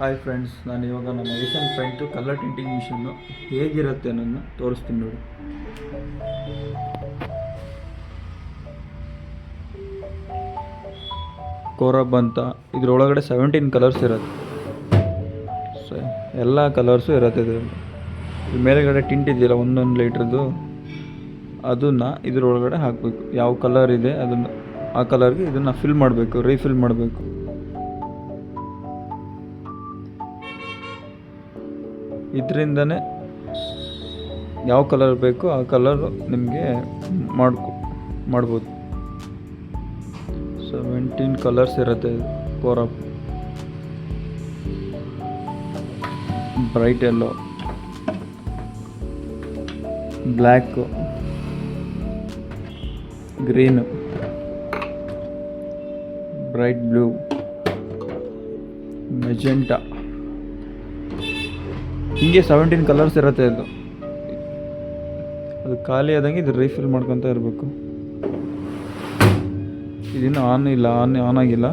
Hi friends, ನಾನು ಇವಾಗ ನಮ್ಮ ಏಷ್ಯನ್ ಪೇಂಟು ಕಲರ್ ಟಿಂಟಿಂಗ್ ಮಿಷನ್ನು ಹೇಗಿರುತ್ತೆ ಅನ್ನೋದನ್ನ ತೋರಿಸ್ತೀನಿ ನೋಡಿ. ಕೋರಬ್ ಅಂತ ಇದರೊಳಗಡೆ 17 ಕಲರ್ಸ್ ಇರುತ್ತೆ. ಸೊ ಎಲ್ಲ ಕಲರ್ಸು ಇರುತ್ತೆ ಇದರಲ್ಲಿ. ಮೇಲೆಗಡೆ ಟಿಂಟ್ ಇದೆಯಲ್ಲ 1 ಲೀಟ್ರದ್ದು, ಅದನ್ನು ಇದರೊಳಗಡೆ ಹಾಕಬೇಕು. ಯಾವ ಕಲರ್ ಇದೆ ಅದನ್ನು ಆ ಕಲರ್ಗೆ ಇದನ್ನು ಫಿಲ್ ಮಾಡಬೇಕು, ರೀಫಿಲ್ ಮಾಡಬೇಕು. ಇದರಿಂದನೇ ಯಾವ ಕಲರ್ ಬೇಕು ಆ ಕಲರ್ ನಿಮಗೆ ಮಾಡ್ಬೋದು. 17 ಕಲರ್ಸ್ ಇರುತ್ತೆ ಕೋರಪ್. Bright yellow, black, green, bright blue, magenta, ಹಿಂಗೆ 17 ಕಲರ್ಸ್ ಇರುತ್ತೆ. ಅದು ಖಾಲಿ ಆದಂಗೆ ಇದು ರೀಫಿಲ್ ಮಾಡ್ಕೊತ ಇರಬೇಕು. ಇದನ್ನು ಆನ್ ಆಗಿಲ್ಲ,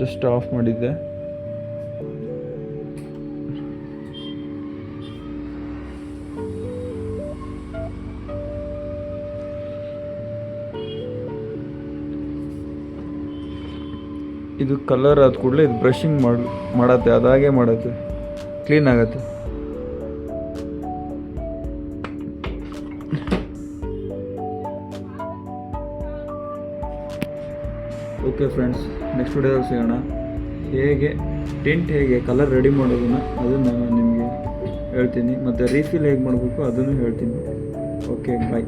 ಜಸ್ಟ್ ಆಫ್ ಮಾಡಿದ್ದೆ. ಇದು ಕಲರ್ ಆದ ಕೂಡಲೇ ಇದು ಬ್ರಷಿಂಗ್ ಮಾಡತ್ತೆ, ಅದಾಗೆ ಮಾಡುತ್ತೆ, ಕ್ಲೀನ್ ಆಗುತ್ತೆ. ಓಕೆ ಫ್ರೆಂಡ್ಸ್, ನೆಕ್ಸ್ಟ್ ವಿಡಿಯೋದಲ್ಲಿ ಸಿಗೋಣ. ಹೇಗೆ ಕಲರ್ ರೆಡಿ ಮಾಡೋದನ್ನು ಅದನ್ನು ನಾನು ನಿಮಗೆ ಹೇಳ್ತೀನಿ, ಮತ್ತು ರೀಫಿಲ್ ಹೇಗೆ ಮಾಡಬೇಕು ಅದನ್ನು ಹೇಳ್ತೀನಿ. ಓಕೆ, ಬಾಯ್.